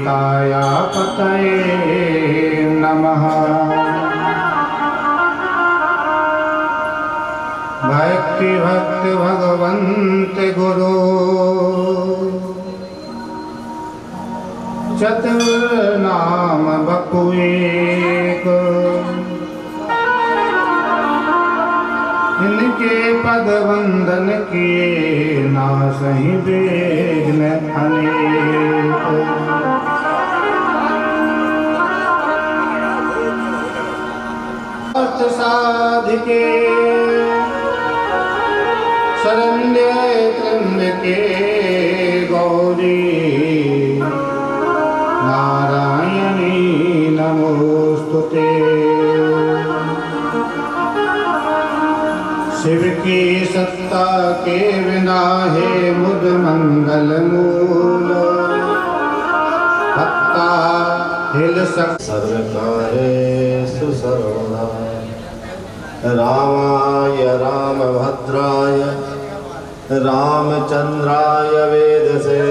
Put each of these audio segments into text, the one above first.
सीताय पतये नमः। भक्ति भक्त भगवंत गुरु चतुर्नाम बपुएक। इनके पद वंदन किए नासहि विघ्न अनेक। अर्थ साधिके शरण्ये त्र्यंबके गौरी नारायणी नमोस्तुते। शिव की सत्ता के बिना है मुद मंगल मूल। पत्ता हिल सक सर्वकारेषु सर्वदा रामाय रामभद्राय रामचंद्राय वेदसे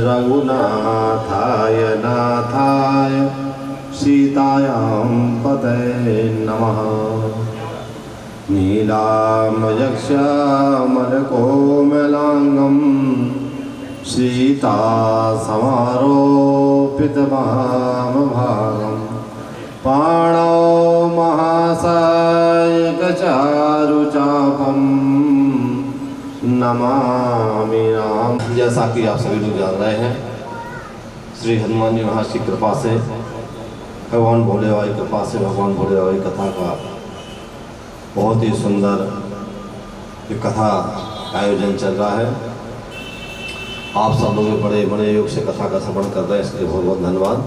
रघुनाथाय नाथाय सीतायां पतये नमः। नीलाम्बरकोमलांगं सीता समारोपितमहाभागं पाणौ महासायकचारुचापं नमामि राम। जैसा कि आप सभी लोग जान रहे हैं, श्री हनुमान जी महाराज की कृपा से, भगवान भोले बाबा की कृपा से भगवान भोले बाबा की कथा का बहुत ही सुंदर कथा आयोजन चल रहा है। आप सब लोग बड़े बड़े योग से कथा का श्रवण कर रहे हैं, इसके लिए बहुत बहुत धन्यवाद।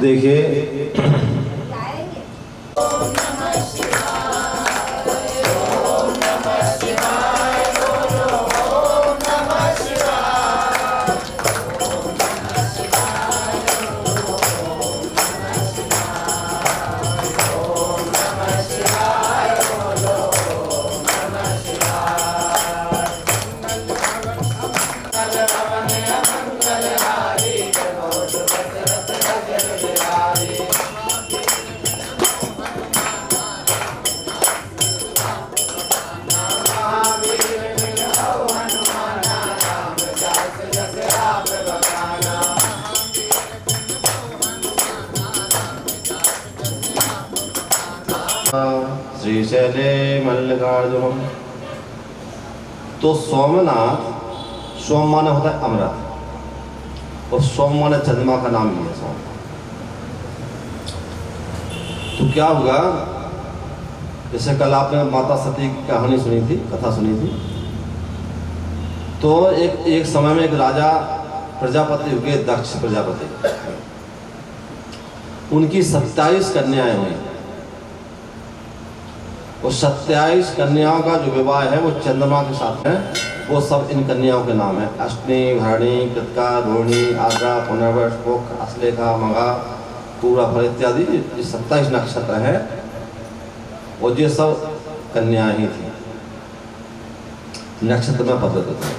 देखिए श्रीशैले मल्लिकार्जुनम। तो सोमनाथ, सोम माने होता है अमृत, और सोम माने चंद्रमा का नाम भी है सोम। तो क्या हुआ, जैसे कल आपने माता सती की कहानी सुनी थी, कथा सुनी थी। तो एक समय में एक राजा प्रजापति हुए, दक्ष प्रजापति, उनकी 27 कन्याएं हुई। वो 27 कन्याओं का जो विवाह है वो चंद्रमा के साथ है। वो सब इन कन्याओं के नाम है, अष्टमी, भरणी, कृतिका, रोहिणी, आद्रा, पुनर्वस, मुख, अश्लेखा, मघा, पूरा फल इत्यादि। ये 27 नक्षत्र है और ये सब कन्याएं ही थी, नक्षत्र में पद्धत थे।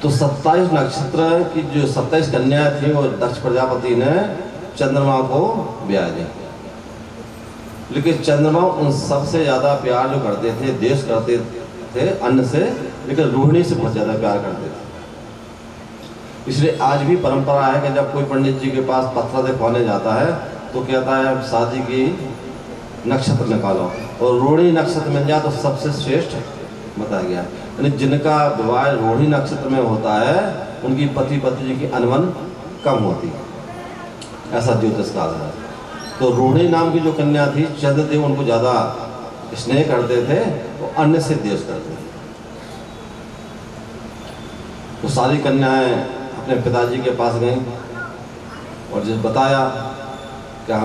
तो 27 नक्षत्र की जो 27 कन्याएं थी वो दक्ष प्रजापति ने चंद्रमा को ब्याह दी। लेकिन चंद्रमा उन सबसे ज़्यादा प्यार जो करते थे, देश करते थे अन्न से, लेकिन रोहिणी से बहुत ज़्यादा प्यार करते थे। इसलिए आज भी परंपरा है कि जब कोई पंडित जी के पास पत्र दिखवाने जाता है तो कहता है शादी की नक्षत्र निकालो, और रोहिणी नक्षत्र मिल जाए तो सबसे श्रेष्ठ बताया गया। यानी जिनका विवाह रोहिणी नक्षत्र में होता है उनकी पति पत्नी की अनबन कम होती है, ऐसा ज्योतिष काल है। तो रोहिणी नाम की जो कन्या थी, चंद्रदेव उनको ज़्यादा स्नेह करते थे, वो अन्य से देश करते थे। तो सारी कन्याएं अपने पिताजी के पास गईं और जिस बताया क्या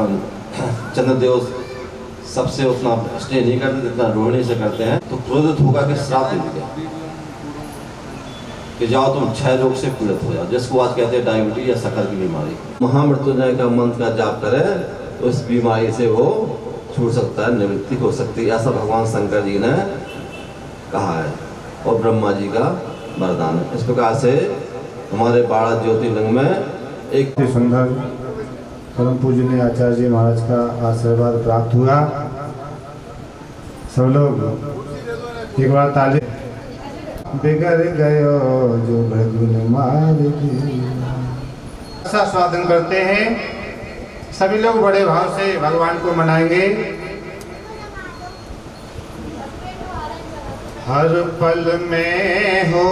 चंद्रदेव सबसे उतना स्नेह नहीं करते जितना रोहिणी से करते हैं। तो क्रोधित होकर के श्राप दे दिया कि जाओ तुम 6 रोग से पीड़ित हो जाओ, जिसको आज कहते हैं डायबिटीज या शक्कर की बीमारी। महामृत्युंजय का मंत्र का जाप करे तो इस बीमारी से वो छूट सकता है, निवृत्ति हो सकती है, ऐसा भगवान शंकर जी ने कहा है और ब्रह्मा जी का वरदान है। इस प्रकार से हमारे बाड़ा ज्योतिर्लिंग में एक सुंदर परम पूजनीय आचार्य जी महाराज का आशीर्वाद प्राप्त हुआ। सब लोग एक बार ताली। बिगड़ गयो जो भगुन मार स्वागत करते हैं। सभी लोग बड़े भाव से भगवान को मनाएंगे। हर पल में हो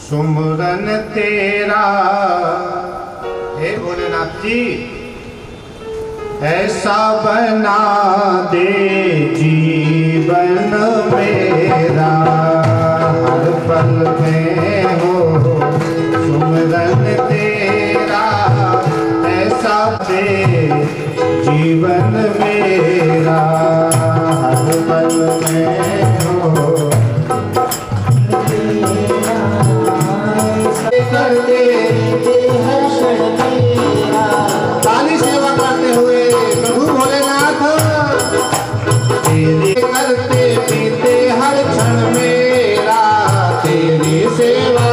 सुमरन तेरा, हे भोलेनाथ जी ऐसा बना दे जीवन मेरा। हर पल में हो सुमरन तेरा, ऐसा दे जीवन मेरा। हर पल में हो करते ताली सेवा करते हुए प्रभु भोलेनाथ तेरे करते पीते हर क्षण मेरा। तेरी सेवा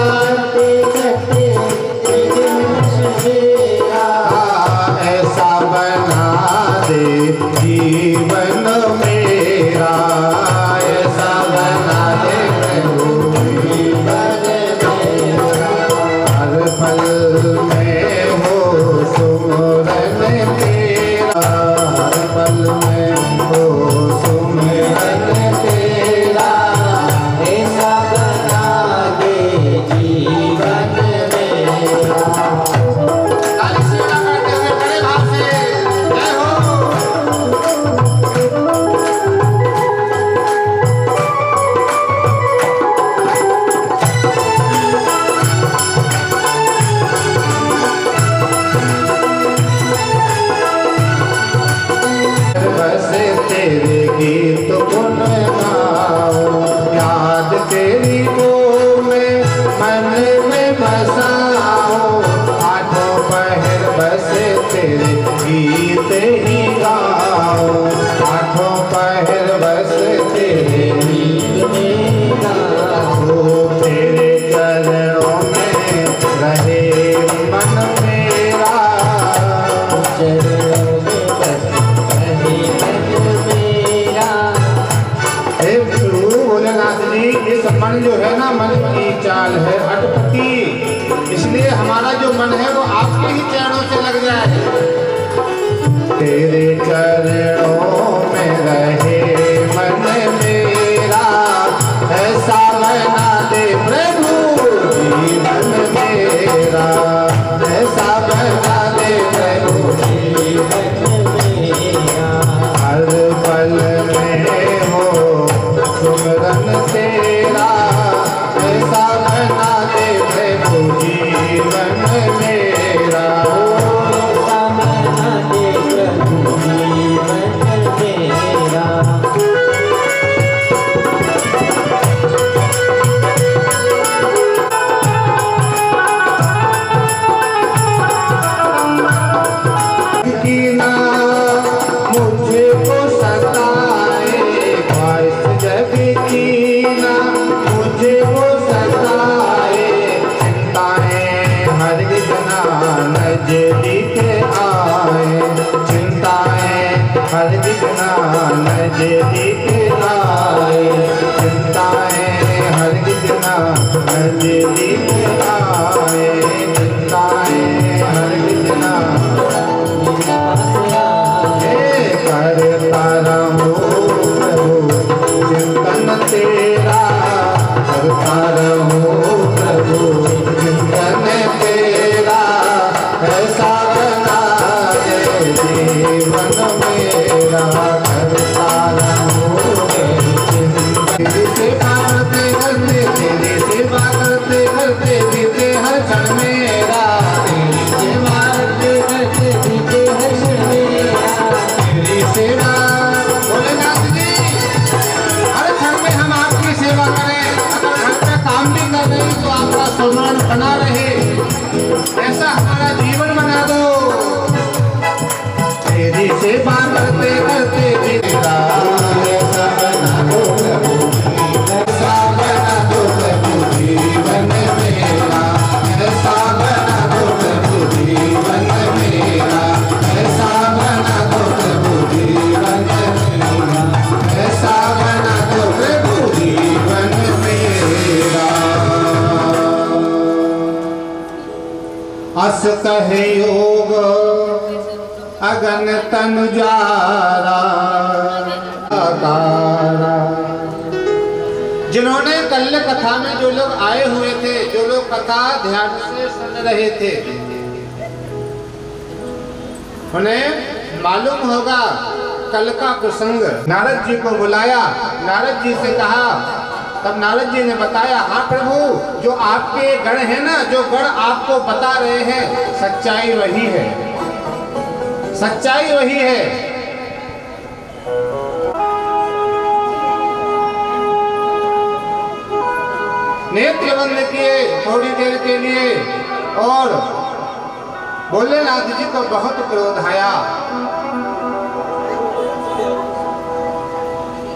ऐसा बना दे जीवन मेरा। ऐसा बना दे प्रभु पल में हो सुमरन तेरा। हर पल में हो सुमरन तेरा, ऐसा बना दे जीवन मेरा। ताली सेवा करते हुए बड़े भाव से जय हो। बसे तेरे गीत गुन गाओ, याद तेरी वो में मन में बसाओ। आठों पहर बसे तेरे गीत ही गाओ। आठों पहर बसे तेरे गीत ही गाओ। तेरे चरणों में रहे मन मेरा। चरणों में बस भोलेनाथ जी इस मन जो है ना, मन की चाल है अटपटी। इसलिए हमारा जो मन है वो आपके ही चरणों से लग जाए। तेरे चरणों में रहे मन मेरा, ऐसा बना दे प्रभु जीवन मेरा। ऐसा बना दे प्रभु जीवन मेरा। हर पल में हो सुमरन तेरा, ऐसा बना दे प्रभु जीवन मेरा। ऐसा बना दे प्रभु जीवन मेरा। मुझे को सताए ख्वाहिश जग की ना, मुझे को सताए चिंताएं हरगिज़ ना नज़दीक आए। चिंताएं हरगिज़ ना नज़दीक आए। चिंताएं हरगिज़ ना नज़दीक आए। चिंताएं हरगिज़ ना करता रहूं प्रभु चिंतन तेरा। करता रहूं प्रभु चिंतन तेरा, ऐसा बना दे जीवन मेरा। करता रहूं तेरी सेवा करते करते, तेरी सेवा करते करते बीते हर क्षण मेरा। तेरी सेवा करते करते बीते हर क्षण मेरा। तेरी सेवा भोलेनाथ जी हर क्षण में हम आपकी सेवा करें। अगर घर पे काम भी कर रहे हैं तो आपका स्मरण बना रहे, ऐसा हमारा जीवन बना दो। तेरी सेवा करते करते सहयोग अगन तनु जारा। जिन्होंने कल कथा में जो लोग आए हुए थे, जो लोग कथा ध्यान से सुन रहे थे, उन्हें मालूम होगा कल का प्रसंग। नारद जी को बुलाया, नारद जी से कहा, तब नारद जी ने बताया, हाँ प्रभु, जो आपके गण है ना, जो गण आपको बता रहे हैं, सच्चाई वही है, सच्चाई वही है। नेत्र बंद किए थोड़ी देर के लिए और भोलेनाथ जी को बहुत क्रोध आया।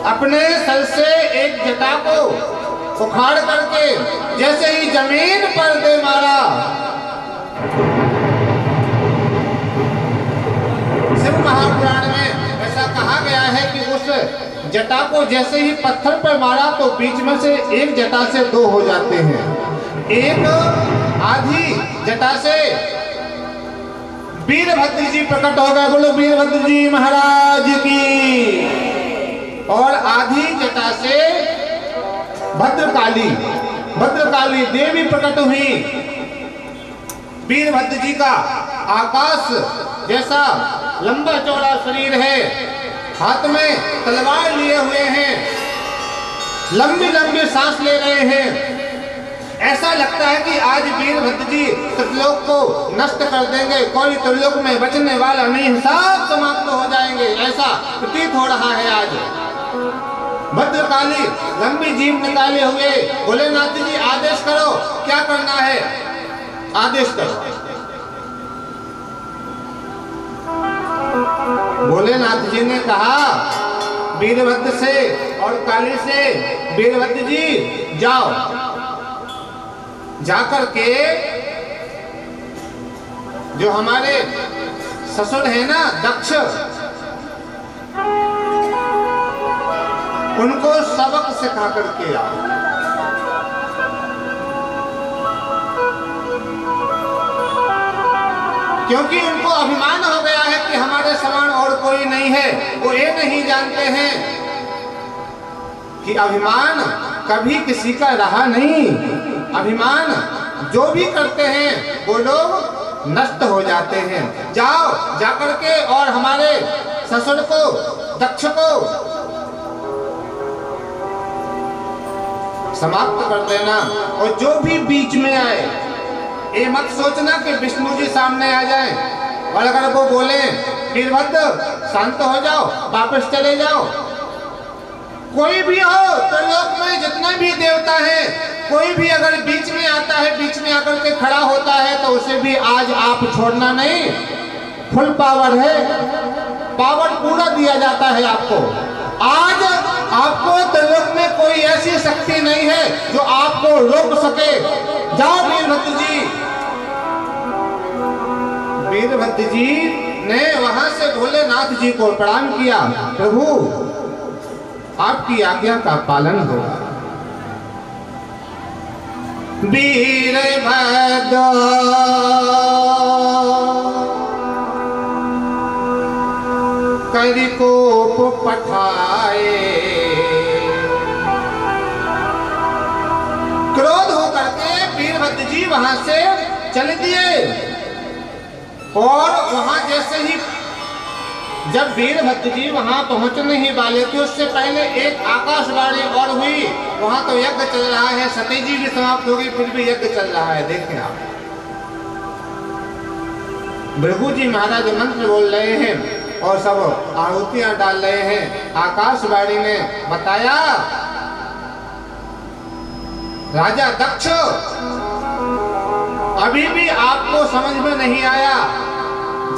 अपने सर से एक जटा को उखाड़ करके जैसे ही जमीन पर दे मारा, शिव महापुराण में ऐसा कहा गया है कि उस जटा को जैसे ही पत्थर पर मारा तो बीच में से एक जटा से दो हो जाते हैं। एक आधी जटा से वीरभद्र जी प्रकट हो गए, बोलो वीरभद्र जी महाराज की। और आधी जटा से भद्रकाली, भद्रकाली देवी प्रकट हुई। वीरभद्र जी का आकाश जैसा लंबा चौड़ा शरीर है, हाथ में तलवार लिए हुए हैं, लंबी लंबी सांस ले रहे हैं। ऐसा लगता है कि आज वीरभद्र जी त्रिलोक को नष्ट कर देंगे, कोई त्रिलोक में बचने वाला नहीं, सब समाप्त हो जाएंगे, ऐसा प्रतीत हो रहा है आज। भद्रकाली लंबी जीभ निकाले हुए, भोलेनाथ जी आदेश करो, क्या करना है, आदेश करो। भोलेनाथ जी ने कहा वीरभद्र से और काली से, वीरभद्र जी जाओ, जाकर के जो हमारे ससुर है ना दक्ष, उनको सबक सिखा करके आओ। क्योंकि उनको अभिमान हो गया है कि हमारे समान और कोई नहीं है। वो ये नहीं जानते हैं कि अभिमान कभी किसी का रहा नहीं। अभिमान जो भी करते हैं वो लोग नष्ट हो जाते हैं। जाओ, जाकर के और हमारे ससुर को, दक्ष को समाप्त कर देना। और जो भी बीच में आए, ये मत सोचना कि विष्णु जी सामने आ जाएं, और अगर वो बोले वीरभद्र शांत हो जाओ, वापस चले जाओ। कोई भी हो तो लोक में जितने भी देवता है, कोई भी अगर बीच में आता है, बीच में आकर के खड़ा होता है, तो उसे भी आज आप छोड़ना नहीं। फुल पावर है, पावर पूरा दिया जाता है आपको। आज आपको त्रिलोक में कोई ऐसी शक्ति नहीं है जो आपको रोक सके। जाओ वीरभद्र जी। वीरभद्र जी ने वहां से भोलेनाथ जी को प्रणाम किया, प्रभु आपकी आज्ञा का पालन होगा। वीरभद्र करि कोप पठाए, क्रोध होकर के वीरभद्र जी वहां से चले दिए। और वहां जैसे ही जब वीरभद्र जी वहां पहुंचने ही वाले थे, उससे पहले एक आकाशवाणी और हुई। वहां तो यज्ञ चल रहा है, सती जी भी समाप्त हो गई, फिर भी यज्ञ चल रहा है। देखें आप, भृगु जी महाराज मंत्र बोल रहे हैं और सब आहुतियां डाल रहे हैं। आकाशवाणी ने बताया, राजा दक्ष अभी भी आपको समझ में नहीं आया।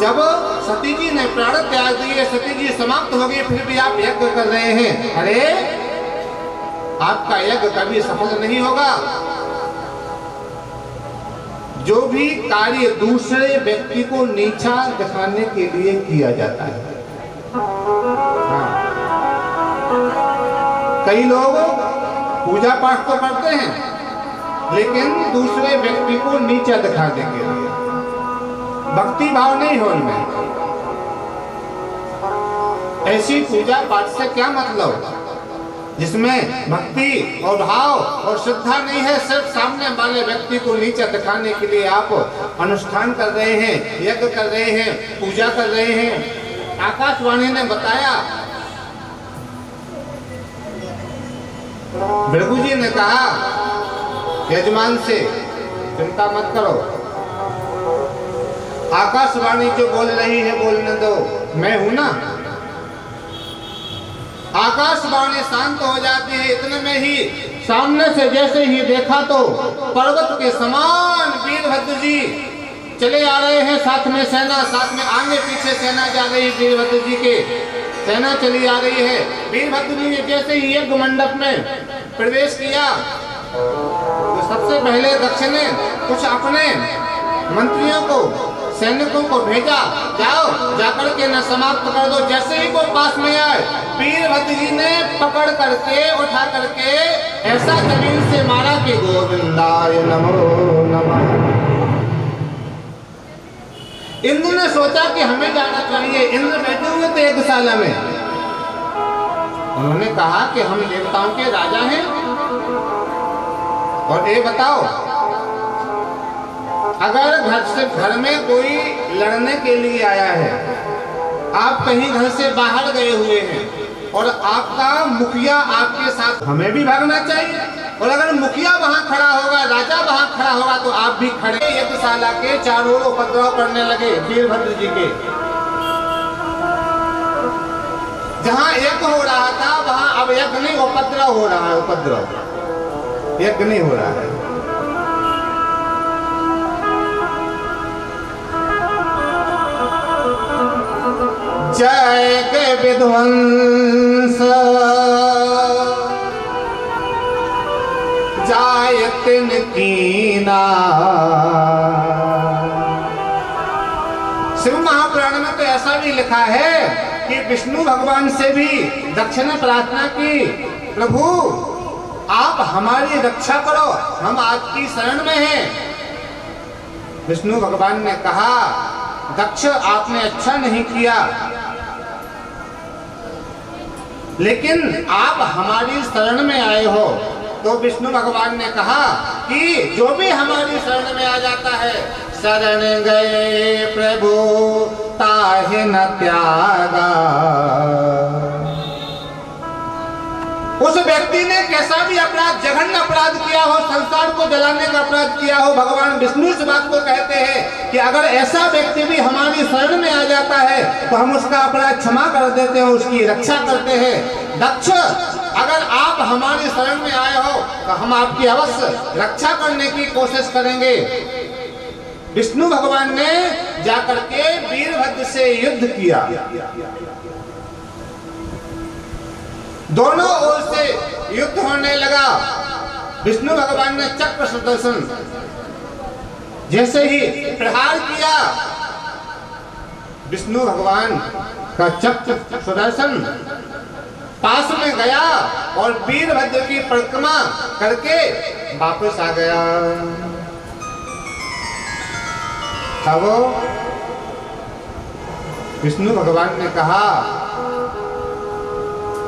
जब सती जी ने प्राण त्याग दिए, सती जी समाप्त हो गई, फिर भी आप यज्ञ कर रहे हैं। अरे आपका यज्ञ कभी सफल नहीं होगा। जो भी कार्य दूसरे व्यक्ति को नीचा दिखाने के लिए किया जाता है, हाँ। कई लोग पूजा पाठ तो करते हैं, लेकिन दूसरे व्यक्ति को नीचा दिखाने के लिए। भक्ति भाव नहीं हो इनमें। ऐसी पूजा पाठ से क्या मतलब जिसमें भक्ति और भाव और श्रद्धा नहीं है, सिर्फ सामने वाले व्यक्ति को नीचा दिखाने के लिए आप अनुष्ठान कर रहे हैं, यज्ञ कर रहे हैं, पूजा कर रहे हैं। आकाशवाणी ने बताया, भृगु जी ने कहा यजमान से, चिंता मत करो, आकाशवाणी जो बोल रही है बोलने दो, मैं हूं ना। आकाशवाणी शांत हो जाती है। इतने में ही सामने से जैसे ही देखा तो पर्वत के समान वीरभद्र जी चले आ रहे हैं, साथ में सेना, साथ में आगे पीछे सेना जा रही, वीरभद्र जी के सेना चली आ रही है। वीरभद्र जी ने जैसे ही यज्ञ मंडप में प्रवेश किया तो सबसे पहले दक्ष ने कुछ अपने मंत्रियों को, सैनिकों को भेजा, जाओ जाकर के न समाप्त कर दो। जैसे ही वो पास में आए, वीरभद्र जी ने पकड़ करके उठा करके ऐसा जमीन से मारा कि गोविंदाय नमो नमः। इंद्र ने सोचा कि हमें जाना चाहिए। इंद्र बैठे हुए थे यज्ञशाला में। उन्होंने कहा कि हम देवताओं के राजा हैं और ये बताओ, अगर घर में कोई लड़ने के लिए आया है, आप कहीं घर से बाहर गए हुए हैं और आपका मुखिया आपके साथ, हमें भी भागना चाहिए। और अगर मुखिया वहां खड़ा होगा, राजा वहां खड़ा होगा तो आप भी खड़े। यज्ञशाला के चारों ओर उपद्रव करने लगे वीरभद्र जी के। जहां यज्ञ हो रहा था वहां अब यज्ञ नहीं, उपद्रव हो रहा है। उपद्रव, यज्ञ नहीं हो रहा है। जय के विध्वंस जायतिन कीना। शिव महापुराण में तो ऐसा भी लिखा है कि विष्णु भगवान से भी दक्ष ने प्रार्थना की, प्रभु आप हमारी रक्षा करो, हम आपकी शरण में हैं। विष्णु भगवान ने कहा, दक्ष आपने अच्छा नहीं किया, लेकिन आप हमारी शरण में आए हो। तो विष्णु भगवान ने कहा कि जो भी हमारी शरण में आ जाता है, शरण गए प्रभु ताहे न त्यागा। उस व्यक्ति ने कैसा भी अपराध, जघन्य अपराध किया हो, संसार को जलाने का अपराध किया हो, भगवान विष्णु इस बात को कहते हैं कि अगर ऐसा व्यक्ति भी हमारी शरण में आ जाता है तो हम उसका अपराध क्षमा कर देते हैं, उसकी रक्षा करते हैं। दक्ष, अगर आप हमारी शरण में आए हो तो हम आपकी अवश्य रक्षा करने की कोशिश करेंगे। विष्णु भगवान ने जाकर के वीरभद्र से युद्ध किया। दोनों ओर से युद्ध होने लगा। विष्णु भगवान ने चक्र सुदर्शन जैसे ही प्रहार किया, विष्णु भगवान का चक्र सुदर्शन पास में गया और वीरभद्र की परिक्रमा करके वापस आ गया। तब विष्णु भगवान ने कहा,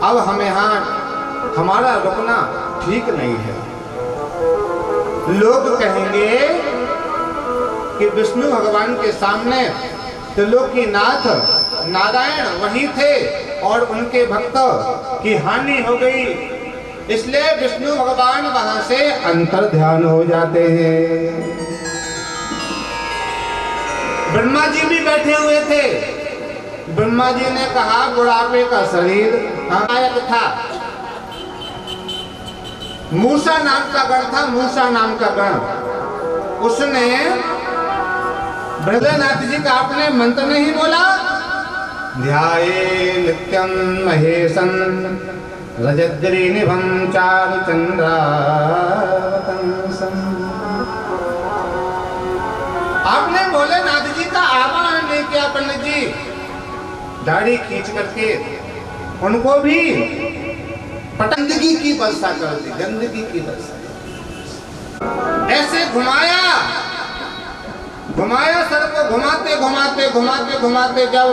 अब हम यहाँ हमारा रुकना ठीक नहीं है। लोग कहेंगे कि विष्णु भगवान के सामने त्रिलोकीनाथ नारायण वहीं थे और उनके भक्तों की हानि हो गई, इसलिए विष्णु भगवान वहां से अंतर ध्यान हो जाते हैं। ब्रह्मा जी भी बैठे हुए थे। ब्रह्मा जी ने कहा, बुढ़ापे का शरीर आयत था। मूसा नाम का गण था, मूसा नाम का गण। उसने भृगुनाथ जी का अपने मंत्र नहीं बोला, ध्याये नित्यं महेशं रजद्रीनिभं चारुचन्द्रावतंसं। आपने भोलेनाथ जी का आवाहन नहीं किया। पंडित जी दाढ़ी खींच करके उनको भी गंदगी की वर्षा कर दी, गंदगी की वर्षा ऐसे घुमाया। घुमाया सर को, घुमाते घुमाते घुमाते घुमाते जब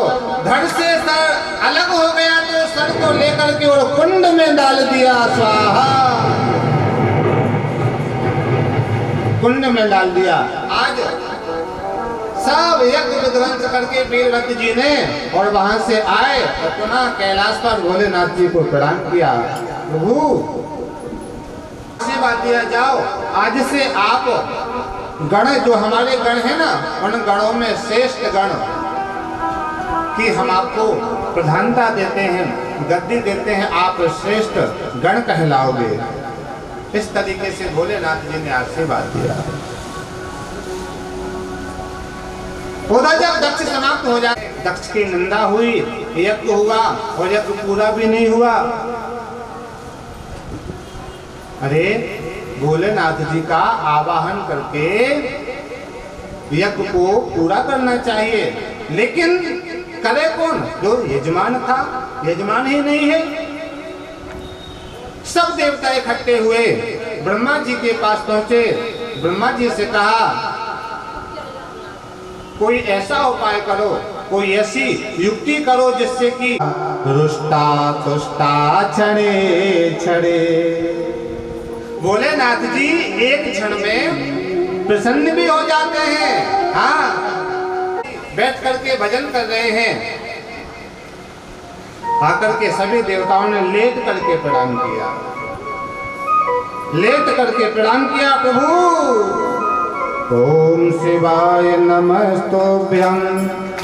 धड़ से सर अलग हो गया तो सर को लेकर के और कुंड में डाल दिया। स्वाहा, कुंड में डाल दिया। आज सब यज्ञ विध्वंस करके वीरभद्र जी ने और वहां से आए और पुनः कैलाश पर भोलेनाथ जी को प्रणाम किया। प्रभु आशीर्वाद दिया जाओ, आज से आप गण जो हमारे गण है ना, उन गणों में श्रेष्ठ गण की हम आपको प्रधानता देते हैं, गद्दी देते हैं, आप श्रेष्ठ गण कहलाओगे। इस तरीके से भोलेनाथ जी ने आशीर्वाद दिया। उधर जब दक्ष समाप्त हो जाए, दक्ष की निंदा हुई, यज्ञ हुआ और यज्ञ पूरा भी नहीं हुआ। अरे भोलेनाथ जी का आवाहन करके यज्ञ को पूरा करना चाहिए, लेकिन करे कौन? जो यजमान था, यजमान ही नहीं है। सब देवता इकट्ठे हुए, ब्रह्मा जी के पास पहुंचे। ब्रह्मा जी से कहा कोई ऐसा उपाय करो, कोई ऐसी युक्ति करो जिससे कि रुष्टा तुष्टा छड़े छड़े। भोलेनाथ जी एक क्षण में प्रसन्न भी हो जाते हैं। हाँ, बैठ करके भजन कर रहे हैं, आकर के सभी देवताओं ने लेट करके प्रणाम किया, लेट करके प्रणाम किया। प्रभु ओम शिवाय नमस्तुभ्यं,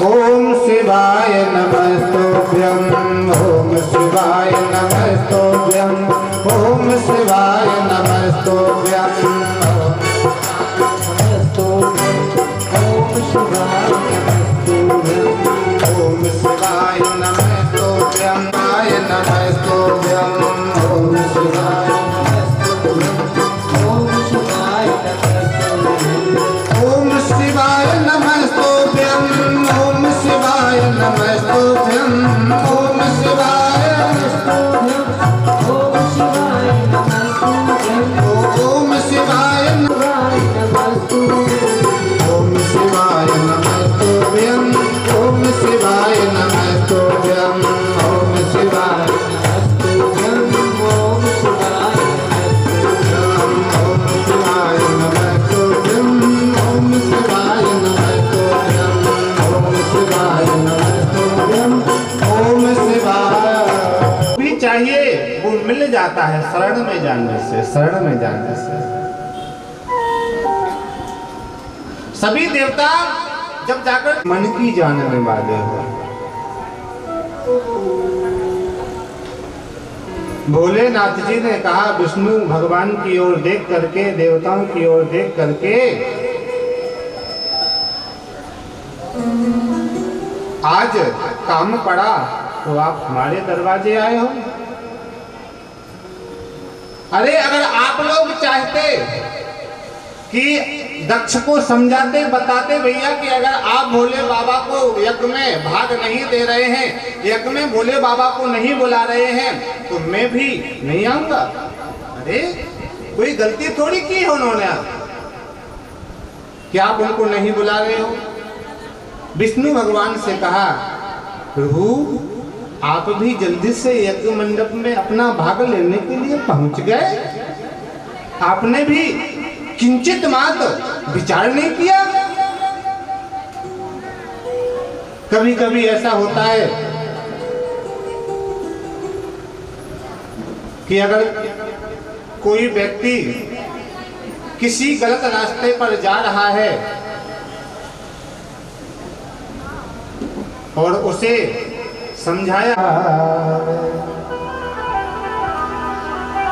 ओम शिवाय नमस्तुभ्यं, ओम शिवाय नमस्तुभ्यं, ओम शिवाय नमस्तुभ्यं, ओम शिवाय नमस्तुभ्यं, ओम शिवाय नमस्तुभ्यं, आय नमस्तुभ्यं, ओम शिवाय नमस्तुभ्यं, ओम शिवाय नमस्तुभ्यं, ओम शिवाय नमस्तुभ्यं, ओम शिवाय नमस्तुभ्यं, ओम शिवाय नमस्तुभ्यं, ओम शिवाय नमस्तुभ्यं, ओम शिवाय नमस्तुभ्यं, ओम शिवाय नमस्तुभ्यं, ओम शिवाय नमस्तुभ्यं, ओम शिवाय भी चाहिए वो मिल जाता है शरण में जाने से, शरण में जाने से। सभी देवता जब जाकर मन की जानने वाले हो, भोलेनाथ जी ने कहा विष्णु भगवान की ओर देख करके, देवताओं की ओर देख करके, आज काम पड़ा तो आप हमारे दरवाजे आए हो। अरे अगर आप लोग चाहते कि दक्ष को समझाते बताते भैया कि अगर आप भोले बाबा को यज्ञ में भाग नहीं दे रहे हैं, यज्ञ में भोले बाबा को नहीं बुला रहे हैं, तो मैं भी नहीं आऊंगा। अरे कोई गलती थोड़ी की है उन्होंने, क्या आप उनको नहीं बुला रहे हो? विष्णु भगवान से कहा प्रभु आप भी जल्दी से यज्ञ मंडप में अपना भाग लेने के लिए पहुंच गए, आपने भी किंचित मात्र विचार नहीं किया। कभी कभी ऐसा होता है कि अगर कोई व्यक्ति किसी गलत रास्ते पर जा रहा है और उसे समझाया,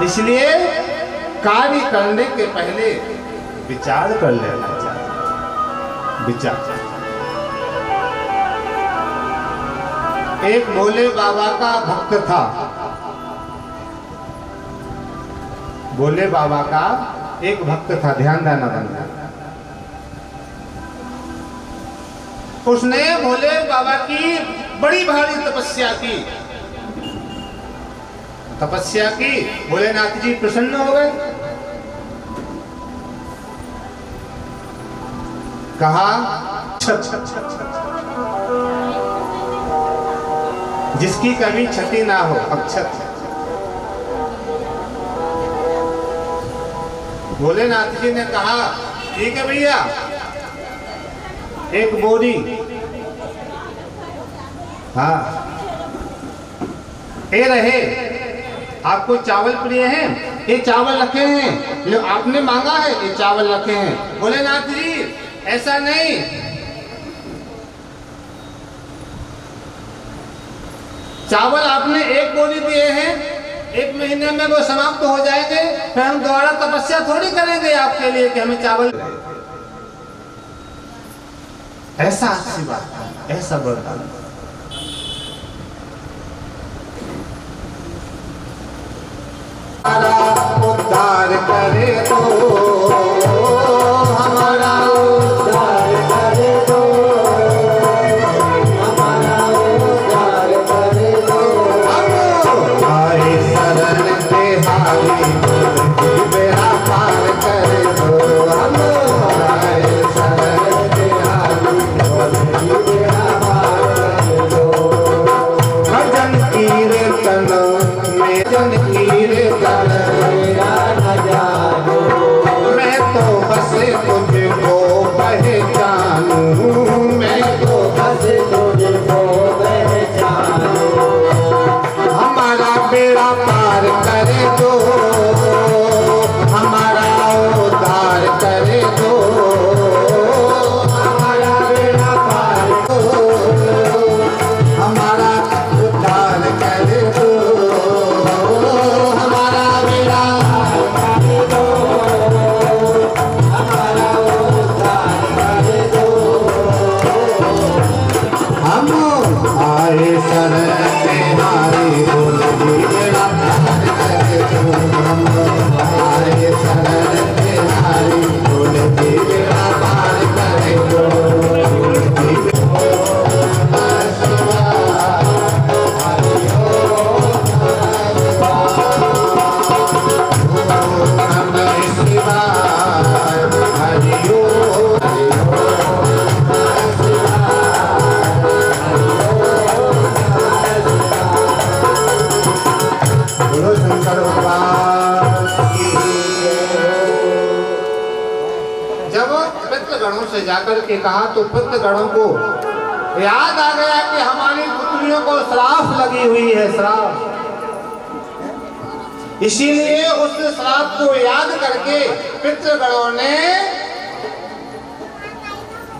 इसलिए कार्य करने के पहले विचार कर लेना चाहिए। विचार। एक भोले बाबा का भक्त था, भोले बाबा का एक भक्त था, ध्यान देना बनता। उसने भोले बाबा की बड़ी भारी तपस्या की, भोलेनाथ जी प्रसन्न हो गए। कहा जिसकी कभी क्षति ना हो, अक्षत। भोलेनाथ जी ने कहा ठीक है भैया, एक बोरी, हाँ ये रहे, आपको चावल प्रिय है, ये चावल रखे हैं, जो आपने मांगा है ये चावल रखे हैं। भोलेनाथ जी ऐसा नहीं, चावल आपने एक बोरी दिए हैं, 1 महीने में वो समाप्त हो जाएंगे, फिर हम दोबारा तपस्या थोड़ी करेंगे आपके लिए कि हमें चावल। ऐसा अच्छी बात है, ऐसा वरदान। उद्धार करे तो, हमारा उद्धार करे तो, हमारा उद्धार करे तो। आए शरण तिहारी, बेड़ा पार करे तो। हम आए शरण तिहारी, बेड़ा पार करे तो। भजन कीर्तन में जन कीर्तन मेरा न जानो, मैं तो बस तुझको पहचानूं, मैं तो बस तुझको पहचानूं। हमारा बेड़ा पार करे दो, हमारा उद्धार करे दो, हमारा बेड़ा पार दो, हमारा उद्धार करे दो, हमारा बेड़ा पार दो, हमारा उद्धार करे दो। हम आए शरण तिहारी, बेड़ा पार करे दो। हम आए शरण तिहारी, बेड़ा पार करे दो। जब पितृगणों से जाकर के कहा तो पितृगणों को याद आ गया कि हमारी पुत्रियों को श्राप लगी हुई है, श्राप। इसीलिए उस श्राप को याद करके पितृगणों ने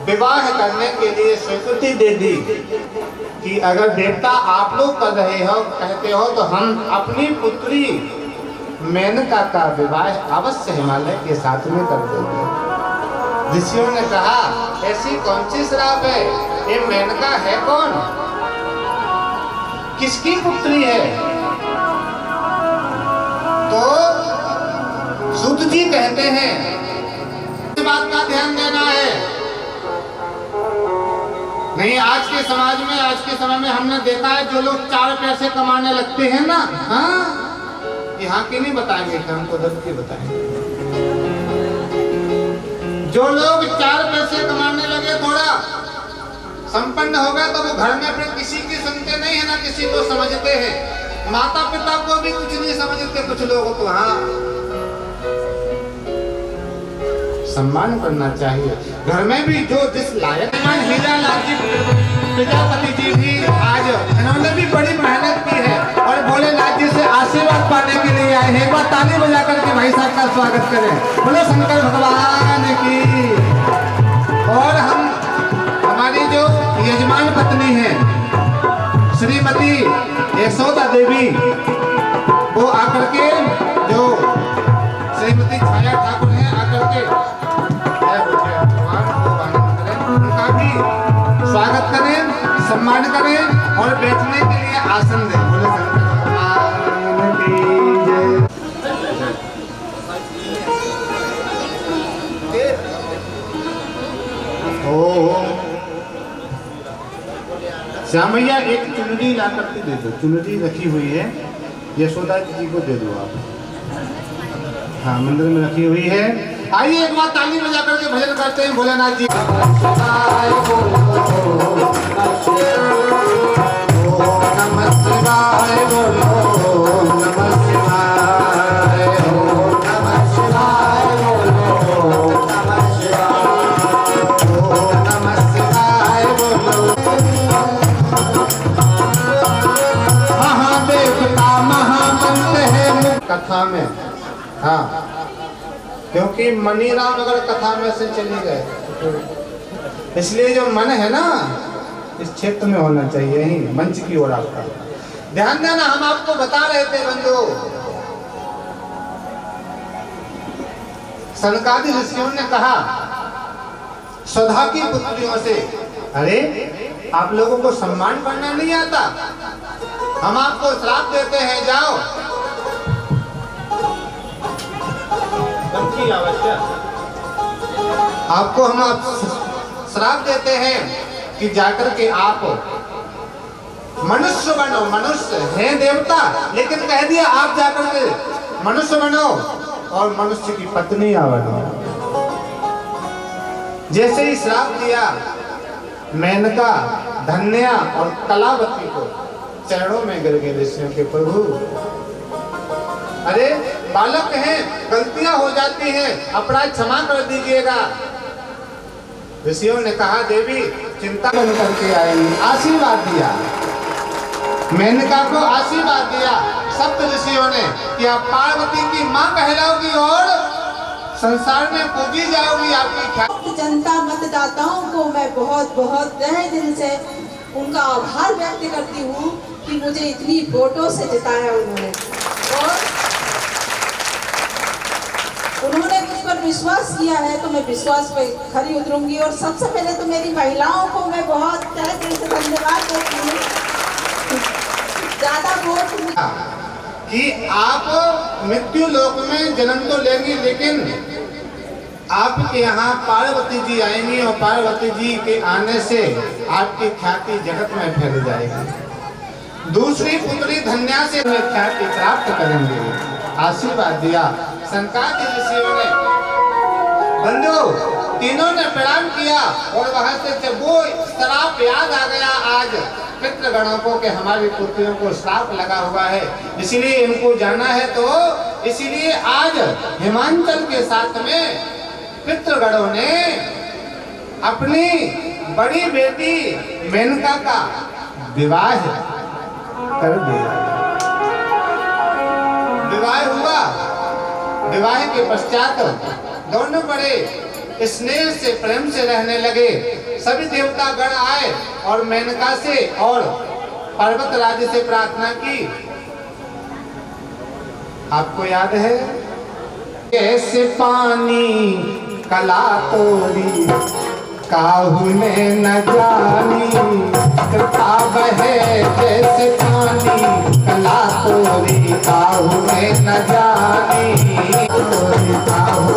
विवाह करने के लिए स्वीकृति दे दी कि अगर देवता आप लोग कर रहे हो, कहते हो, तो हम अपनी पुत्री मेनका का विवाह अवश्य हिमालय के साथ में कर देंगे। ऋषियों ने कहा ऐसी कौन सी श्राप है, ये मेनका है कौन, किसकी पुत्री है? तो सूत जी कहते हैं इस बात का ध्यान देना है। नहीं, आज के समाज में, आज के समय में हमने देखा है जो लोग 4 पैसे कमाने लगते हैं ना, हाँ, यहाँ के नहीं बताएंगे, हमको दर्द के बताएंगे। जो लोग 4 पैसे कमाने लगे, थोड़ा संपन्न हो गए, तो वो घर में फिर किसी की सुनते नहीं है ना किसी को समझते हैं। माता पिता को भी कुछ नहीं समझते कुछ लोगों को। हाँ, सम्मान करना चाहिए। घर में भी जो जिस लायक, हीरा लाल जी प्रजापति जी भी आज इन्होंने भी बड़ी मेहनत की है और भोलेनाथ जी से आशीर्वाद पाने के लिए आए हैं। एक बार ताली बजा करके भाई साहब का स्वागत करें। बोलो शंकर भगवान की। और हम, हमारी जो यजमान पत्नी है श्रीमती यशोदा देवी, वो आकर के, जो श्रीमती छाया ठाकुर है, आकर के उनका भी स्वागत करें, सम्मान करें और बैठने के लिए आसन दें। बोले शंकर भगवान की जय। श्याम भैया एक चुनरी ला करके दे दो, चुनरी रखी हुई है, यशोदा जी को दे दो आप। हाँ, मंदिर में रखी हुई है। आइए एक बार ताली बजा करके भजन करते हैं भोलेनाथ जी। शिवाय बोलो नमः शिवाय बोलो नमः शिवाय, ओम नमः शिवाय बोलो नमः शिवाय, ओम नमः शिवाय बोलो। महादेव का महामंत्र है कथा में। हाँ, क्योंकि मनीराम अगर कथा में से चले गए, इसलिए जो मन है ना इस क्षेत्र में होना चाहिए, यही मंच की ओर आपका ध्यान देना। हम आपको बता रहे थे बंधु, सनकादि ऋषियों ने कहा स्वधा की पुत्रियों से, अरे आप लोगों को सम्मान करना नहीं आता, हम आपको श्राप देते हैं, जाओ। आपको हम श्राप देते हैं कि जाकर के आप मनुष्य बनो। मनुष्य है देवता, लेकिन कह दिया आप जाकर के मनुष्य बनो और मनुष्य की पत्नी बनो। जैसे ही श्राप दिया, मेनका, धन्या और कलावती को चरणों में गिर गए ऋषियों के प्रभु। अरे बालक हैं, गलतियां हो जाती हैं, अपराध क्षमा कर दीजिएगा। ऋषियों ने कहा देवी चिंता बन करके आएंगी, आशीर्वाद दिया। मेनका को आशीर्वाद दिया सप्त ऋषियों ने कि आप पार्वती की मां कहलाओगी और संसार में पूजी जाओगी। आपकी जनता मतदाताओं को मैं बहुत बहुत तहे दिल से उनका आभार व्यक्त करती हूँ कि मुझे इतनी वोटों से जिताया उन्होंने, और उन्होंने मुझ पर विश्वास किया है तो मैं विश्वास पर खरी उतरूंगी। और सबसे पहले तो मेरी महिलाओं को मैं बहुत तहे दिल से धन्यवाद देती हूँ। ज्यादा वोट कि आप मृत्यु लोक में जन्म तो लेंगी, लेकिन आपके यहाँ पार्वती जी आएंगी और पार्वती जी के आने से आपकी ख्याति जगत में फैल जाएगी। दूसरी पुत्री धन्या से ख्याति प्राप्त करेंगे, आशीर्वाद दिया। सनकादि ऋषियों ने बंधु तीनों ने प्रणाम किया और वहां से जब वो श्राप याद आ गया, आज पितृगणों को कि हमारी पुत्रियों को श्राप लगा हुआ है, इसीलिए इनको जाना है, तो इसीलिए आज हिमांचल के साथ में पितृगणों ने अपनी बड़ी बेटी मेनका का विवाह कर दिया। विवाह हुआ, विवाह के पश्चात दोनों बड़े स्नेह से प्रेम से रहने लगे। सभी देवता गण आए और मेनका से और पर्वत राज से प्रार्थना की। आपको याद है कैसे पानी कला तोरी काहू ने न जानी, कृपा बहे जैसे पानी कला तोरी काहू ने न जानी, काहू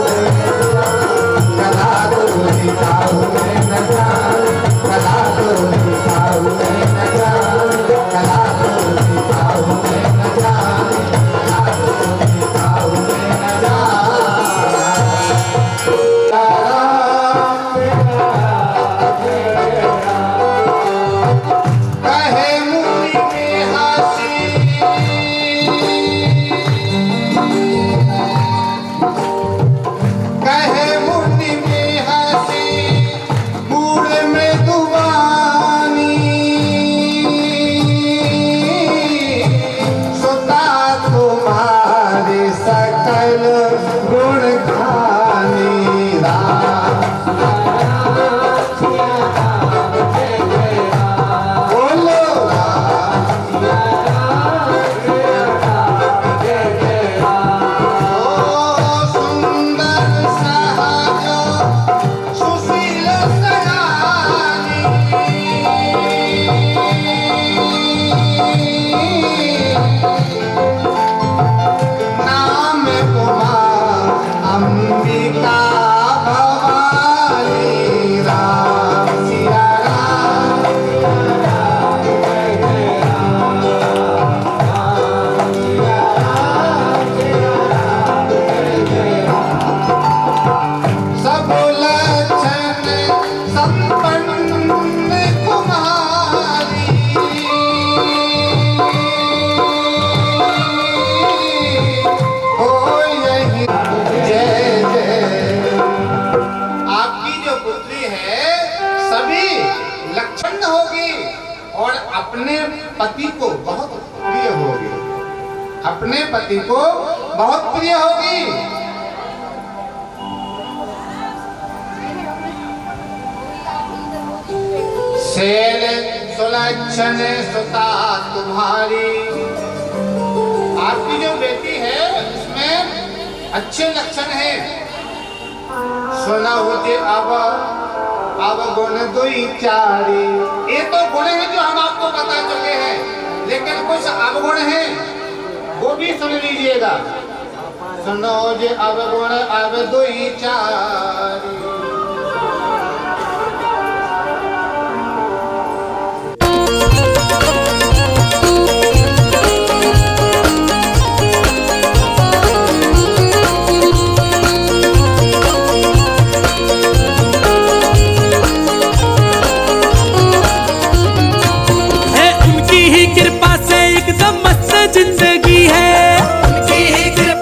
कला तोरी काहू ने न जानी, कला तोरी काहू ने न जानी, कला तोरी काहू ने न जानी, कला तोरी काहू ने न जानी। कहे मुनि में हंसी अपने पति को बहुत प्रिय होगी। शैल सुलक्षण सुता तुम्हारी, आपकी जो बेटी है उसमें अच्छे लक्षण हैं। सुना होते अब गुण दुई चारी, ये तो गुण है जो हम आपको बता चुके हैं, लेकिन कुछ अवगुण हैं वो भी सुन लीजिएगा। सुनो जे अवगुण अब दुई चारी। जिंदगी है उनकी ही कृपा से एकदम मस्त जिंदगी है उनकी ही कृपा।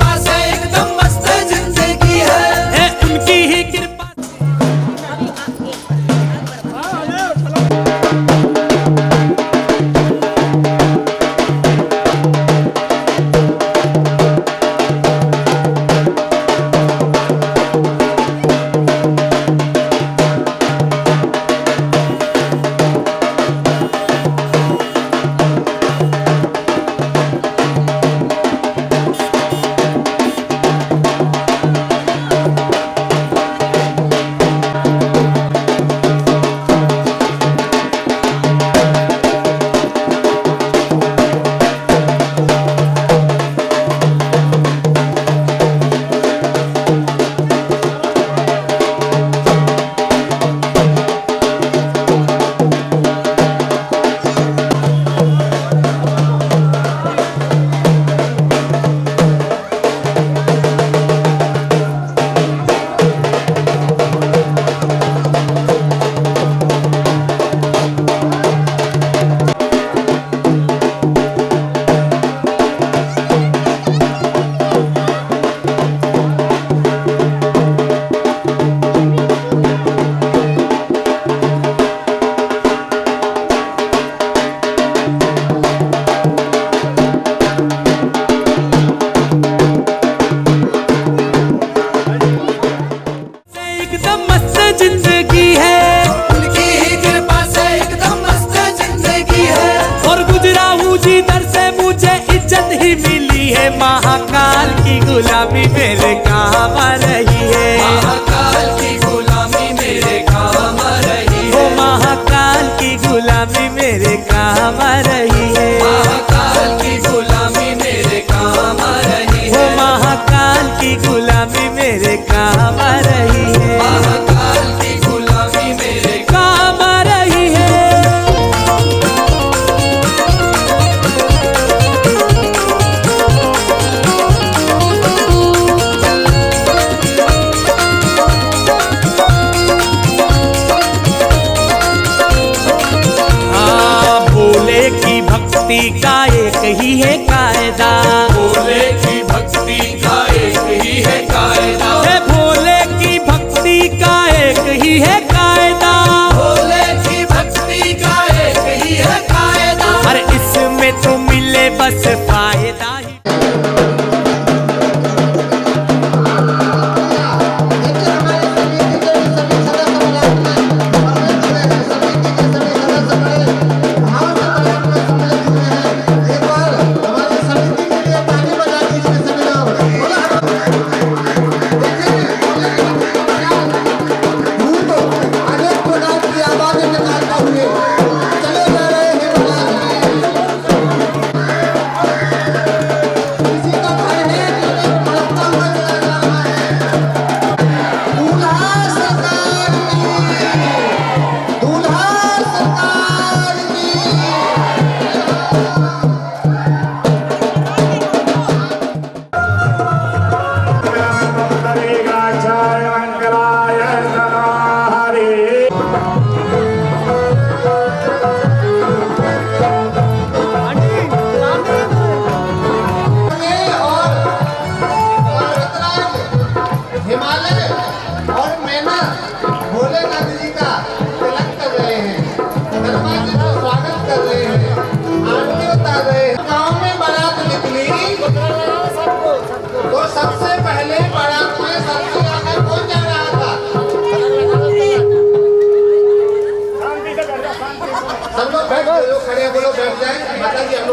महाकाल की गुलामी मेरे काम आ रही है, महाकाल की गुलामी मेरे काम आ रही है, महाकाल की गुलामी मेरे काम आ रही है, महाकाल की गुलामी मेरे काम आ रही है, महाकाल की गुलामी मेरे काम आ रही है, महाकाल की गुलामी मेरे काम आ रही है। का एक ही है कायदा, भोले की भक्ति का एक ही है कायदा, भोले की भक्ति का एक ही है कायदा, भोले की भक्ति का एक ही है कायदा। अरे इसमें तो मिले बस फायदा ही।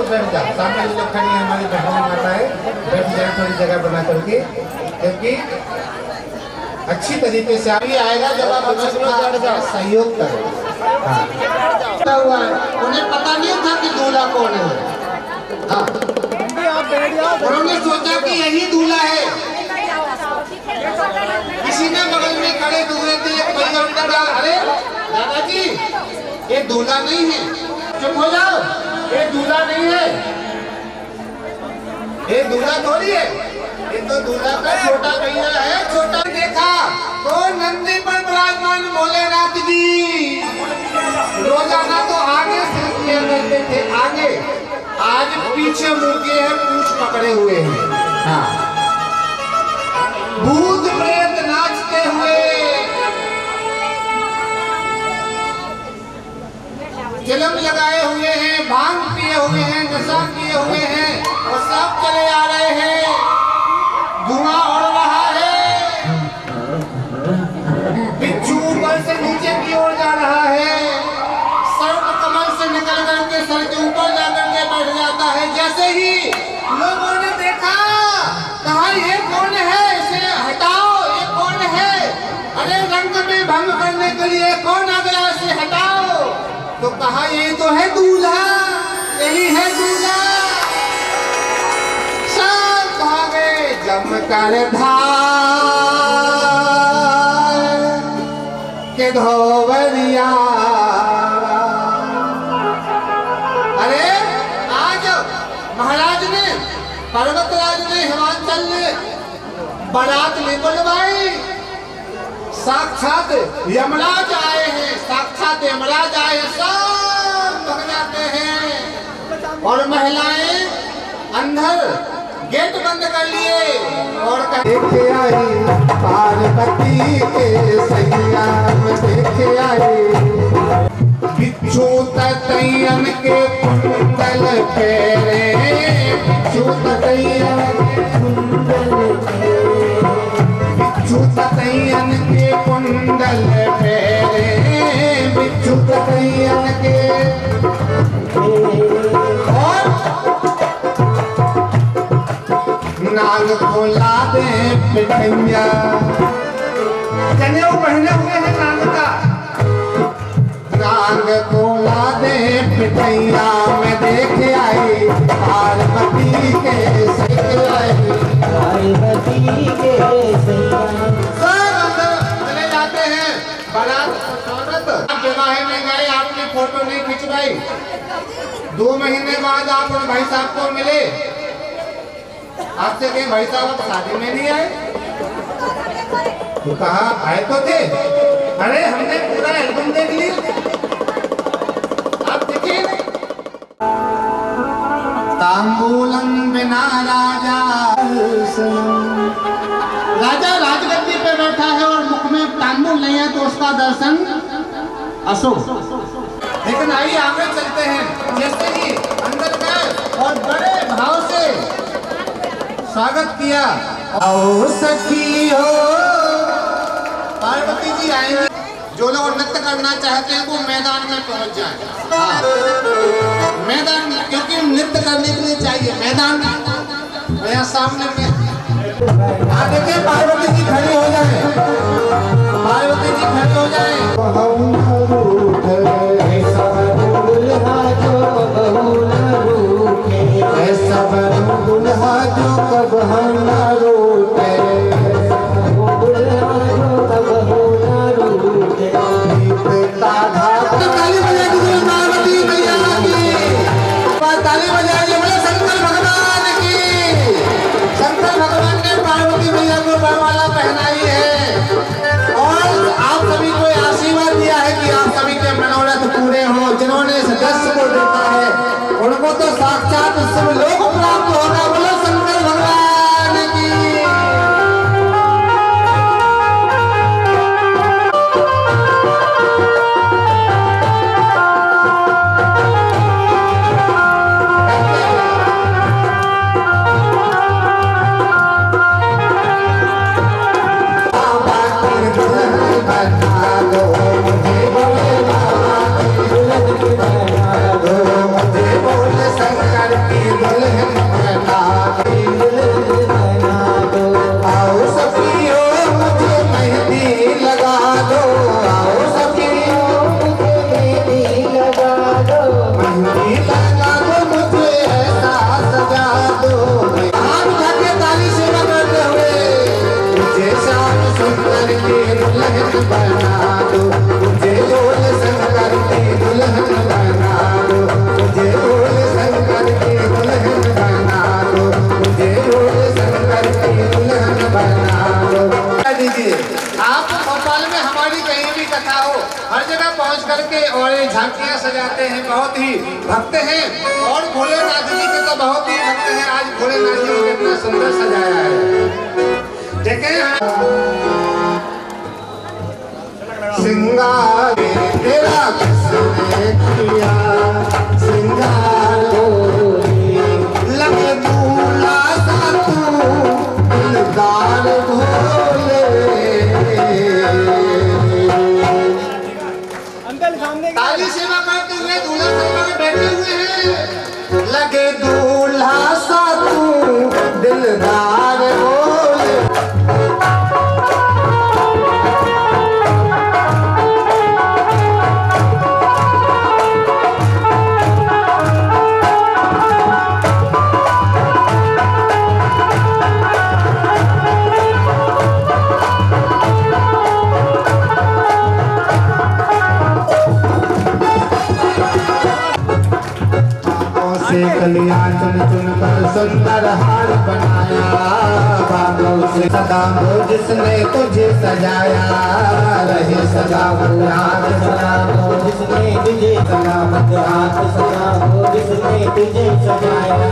बैठ जाओ, सामने जो लोग खड़ी है हमारी बहन माता है, बैठ जाए थोड़ी जगह बना करके, क्योंकि अच्छी तरीके से अभी आएगा जब आप सहयोग करें। हुआ है उन्हें पता नहीं था कि दूल्हा कौन है। हाँ। उन्होंने सोचा कि यही दूल्हा है। किसी ने बगल में खड़े दूल्हे थे, एक भाई उन्होंने कहा अरे दादाजी ये दूल्हा नहीं है, चुप हो जाओ, ये दूल्हा नहीं है, ये दूल्हा थोड़ी है, ये तो दूल्हा का छोटा भैया है। छोटा देखा तो नंदी पर विराजमान भोलेनाथ जी रोजाना तो आगे से किया करते थे, आगे, आज पीछे मुड़के हैं, पूंछ पकड़े हुए हैं। हाँ। भूत प्रेत नाचते हुए, चिलम लगाए हुए हैं, भांग पिए हुए हैं, नशा किए हुए हैं और सब चले आ रहे हैं, धुआं उड़ रहा है, बिच्छू ऊपर से नीचे की ओर जा रहा है, सर्प कमल से निकल करके सर के ऊपर जाकर के बैठ जाता है। जैसे ही लोगों ने देखा कहा ये कौन है, इसे हटाओ, ये कौन है, अरे रंग में भंग करने के लिए कौन आ गया, इसे हटाओ। तो कहा ये तो है दूल्हा, यही है दूल्हा। सब भागे जमकर धार के धोबरिया। अरे आज महाराज ने, पर्वतराज ने, हिमाचल ने बारात ले बुलवाई, साक्षात यमराज आए हैं, साक्षात यमराज आए हैं, सब भग जाते हैं और महिलाएं अंदर गेट बंद कर लिए और देखे आई पार्वती के सैया में, देखे आई बिच्छू तैयन के कुंडल फेरे, बिच्छू तैयन के कुंडल फेरे, बिच्छू तैयन के। और नाग खोला दे पिठैया, जनेऊ पहने हुए हैं नाग का, नाग खोला दे पिठैया में देखे आई पार्वती के सैया, पार्वती के सैया। सब चले जाते हैं, बारात स्वागत। विवाह में गए, आपने फोटो नहीं खिंचवाई, 2 महीने बाद आप उन भाई साहब को मिले, आपसे कहे भाई साहब आप शादी में नहीं आए, तो कहा आए तो थे, अरे हमने पूरा एल्बम देख लिया, आप देखिए। तांबूलम बिना राजा, राजा राजगद्दी पे बैठा है और मुख में तांबूल नहीं है तो उसका दर्शन अशुभ। लेकिन आइए आगे चलते हैं। जैसे ही अंदर गए और बड़े भाव से स्वागत किया, आओ सखियो, पार्वती जी आएंगे। जो लोग नृत्य करना चाहते हैं वो मैदान में पहुंच जाए। हाँ। मैदान, क्योंकि नृत्य करने के लिए चाहिए मैदान। यहाँ सामने में देखिए पार्वती जी खड़ी हो जाए, पार्वती जी खड़ी हो जाए। ऐसा दुल्हा जो कब हम न रूठे, ताली बजाइए पार्वती मैया की, ताली बजाइए बोले शंकर भगवान की। शंकर भगवान ने पार्वती मैया को करके और ये झांकियां सजाते हैं, बहुत ही भक्त हैं। और भोलेनाथ जी के तो बहुत ही भक्त हैं। आज भोलेनाथ जी ने कितना सुंदर सजाया है, देखें। सिंगार तेरा किसने किया, सिंगार लगे दूल्हा सा तू दिलदार भोले। ताली सेवा करते हुए दूल्हा सेवा में बैठे हुए हैं। लगे दूल्हा सा तू दिलदार भोले। से कलियां चुन चुन कर सुंदर हार बनाया, बालों से सदा वो जिसने तुझे सजाया, रहे सदा वो याद सदा वो जिसने तुझे सलामत, हाथ सदा वो जिसने तुझे सजाया।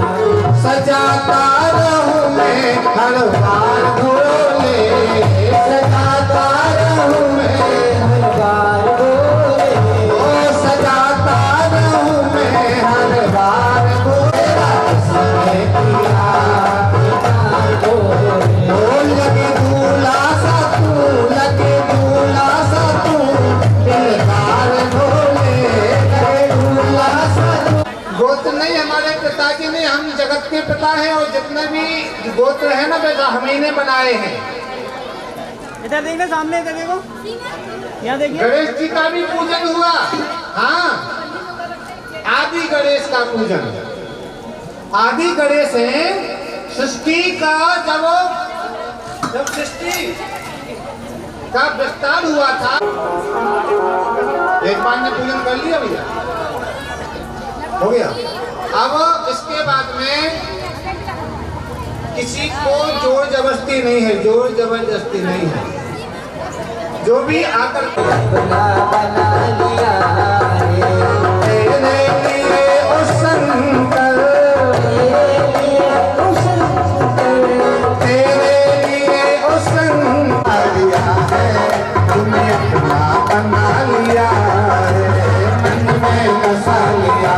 सजाता रहूं मैं हर बार भोले, सजाता रहूं मैं हर बार भोले, ओ सजाता रहूं मैं हर बार। लगे दूल्हा सा तू, लगे दूल्हा सा तू दिलदार भोले, लगे दूल्हा सा तू। गोत्र नहीं हमारे पिताजी ने, हम जगत के पिता हैं और जितने भी गोत्र है ना बेटा हम ही ने बनाए हैं। इधर देखना, सामने इधर देखो, यहाँ देखिए। गणेश जी का भी पूजन हुआ। हाँ, आदि गणेश का पूजन। आदि गणेश है सृष्टि का, जब सृष्टि का विस्तार हुआ था। एक बार ने पूजन कर लिया भैया, हो गया। अब इसके बाद में किसी को जोर जबरदस्ती नहीं है, जोर जबरदस्ती नहीं है। जो भी आकर बना लिया तेरे लिए ओ शंकर, बना लिया है, मन में बसा लिया।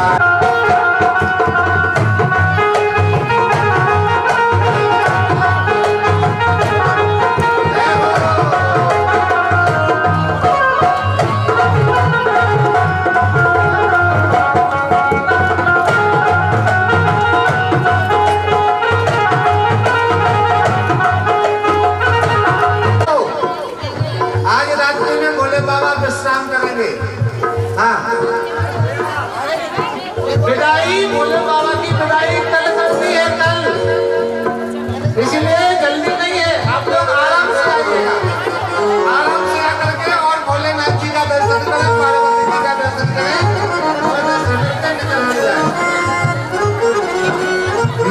आज रात्रि में भोले बाबा विश्राम करेंगे। हाँ, विदाई भोले बाबा की विदाई कल करनी है, कल, इसलिए जल्दी नहीं है। आप लोग आराम से आइएगा, आराम से आकर के और भोलेनाथ जी का दर्शन करें, पार्वती जी का दर्शन करें,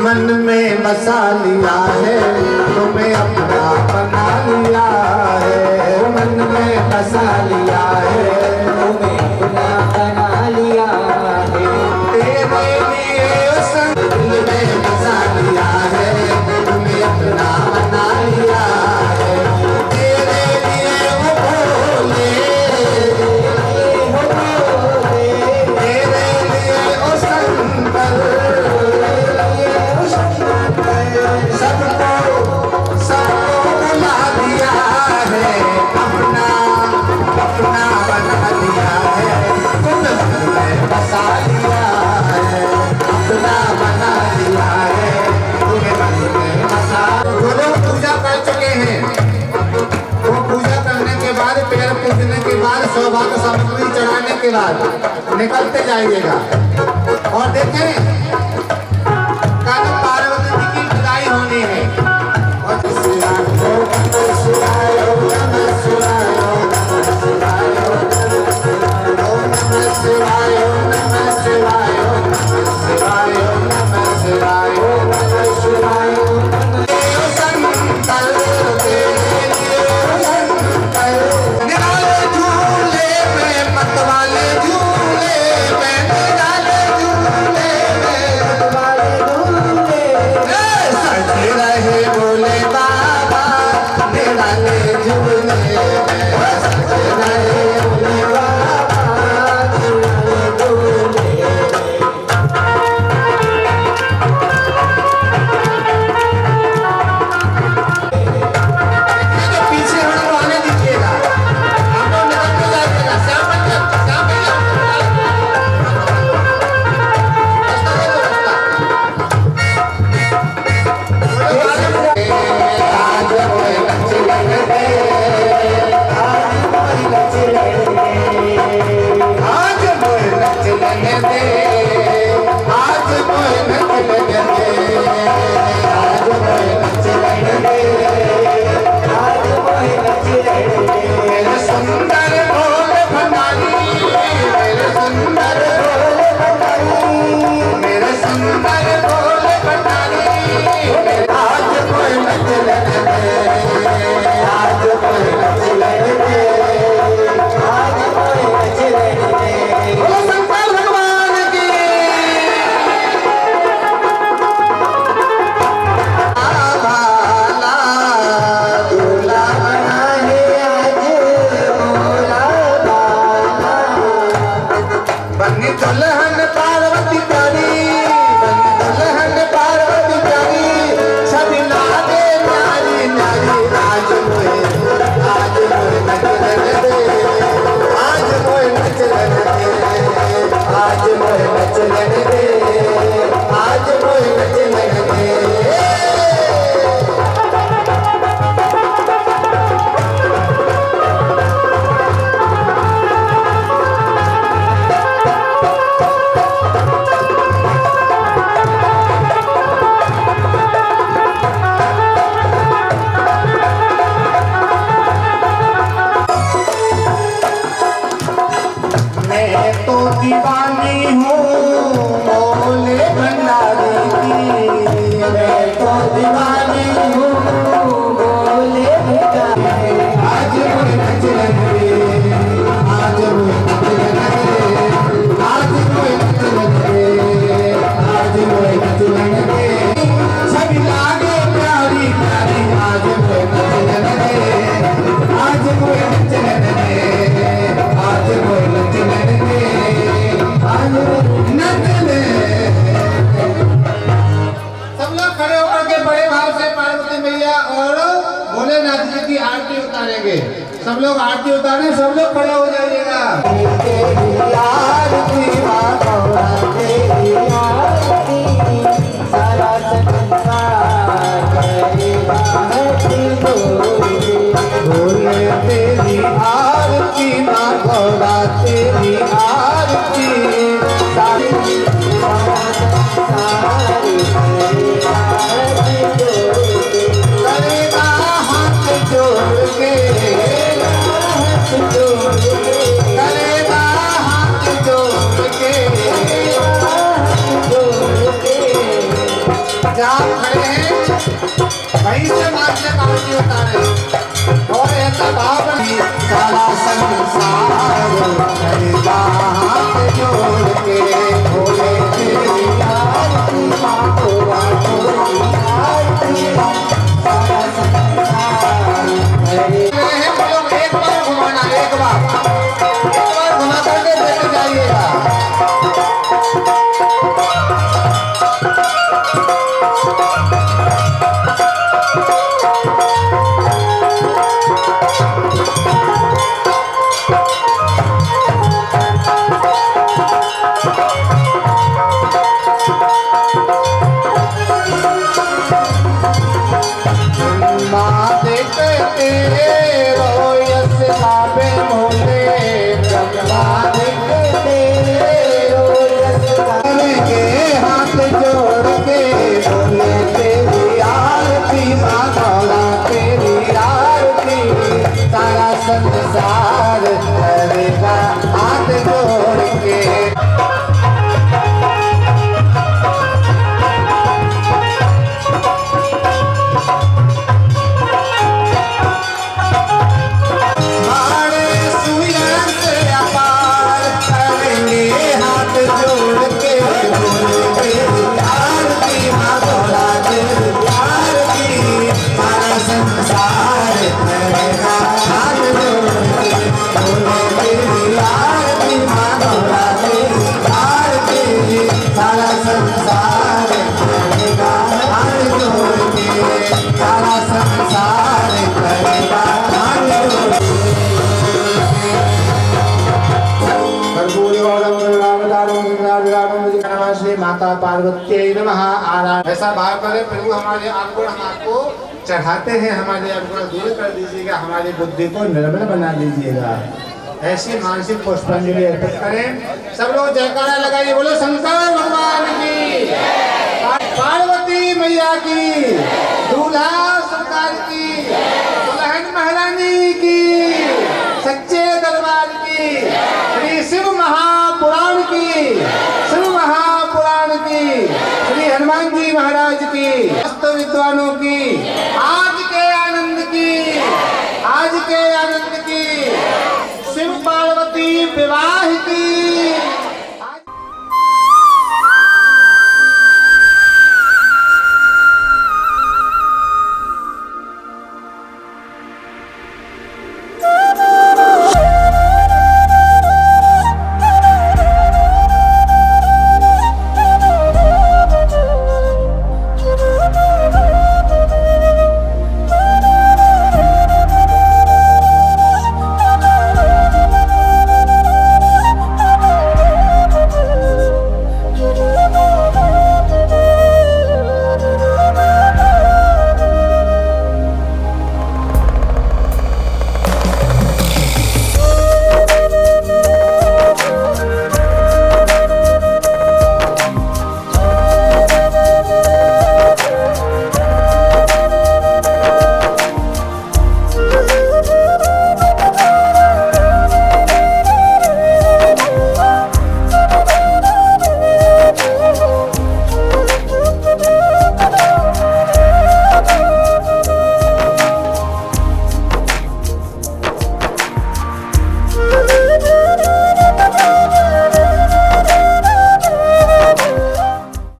मन में बसा लिया है, तुम्हें अपना बना लिया है, मन में बसा लिया है, तुम्हें अपना बना लिया है। तेरे लिए दिल में बसा लिया है, तुम्हें अपना बना लिया है। तेरे लिए वो भोले, तेरे लिए ओ शंकर, सबको बुला दिया है, अपना बना लिया है, तुम मन में बसा लिया है, अपना बना लिया है, तुम्हें मन में बसा। जो लोग पूजा कर चुके हैं वो पूजा करने के बाद, पैर पूजने के बाद, सौभाग्य सामग्री चढ़ाने के बाद निकलते जाइएगा। और देखें कल पार्वती जी की विदाई होनी है। और झूले में मतवाले दीवानी हूँ बोले भिखारी आज मोए नचलन रे आज मोए नचलन रे आज मोए नचलन रे आज मोए नचलन रे सभी लागे प्यारी प्यारी आज मोए नचलन रे आज मोए नचलन रे आज मोए नचलन रे आज नचले। सब लोग खड़े होकर के बड़े भाव से पार्वती मैया और भोलेनाथ जी की आरती उतारेंगे। सब लोग आरती उतारें, सब लोग खड़े हो जाइएगा। भोले तेरी आरती माँ गौरा तेरी आरती करेगा हाथ जोड़ के करेगा हाथ जोड़ के जहाँ खड़े हैं वहीं से मार से आरती उतारे और ऐसा भाव सारा संसार करेगा हाथ जोड़ के भोले तेरी आरती माँ गौरा तेरी आरती सारा संसार करेगा। एक बार घुमाना एक बार घुमा करके देते जाइएगा। संसार करेगा हाथ जोड़ के। मारे सुइया से अपार करेंगे हाथ जोड़ के भोले तेरी आरती माँ गौरा तेरी आरती सारा संसार करेगा हाथ जोड़ के भोले तेरी आरती माँ गौरा तेरी आरती सारा संसार करेगा हाथ जोड़ के सारा संसार करेगा हाथ जोड़ के। श्री माता पार्वती नमः आराधना। ऐसा भाव करें प्रभु हमारे अवगुण हम आपको चढ़ाते हैं, हमारे अवगुण दूर कर दीजिएगा, हमारी बुद्धि को निर्मल बना दीजिएगा। ऐसी मानसिक पुष्पांजलि अर्पित करें। सब लोग जयकारा लगाइए, बोलो शंकर भगवान की, पार्वती मैया की, दूल्हा सरकार की, दुल्हन महारानी की, सच्चे दरबार की, श्री शिव महापुराण की, शिव महापुराण की, श्री हनुमान जी महाराज की, समस्त विद्वानों की।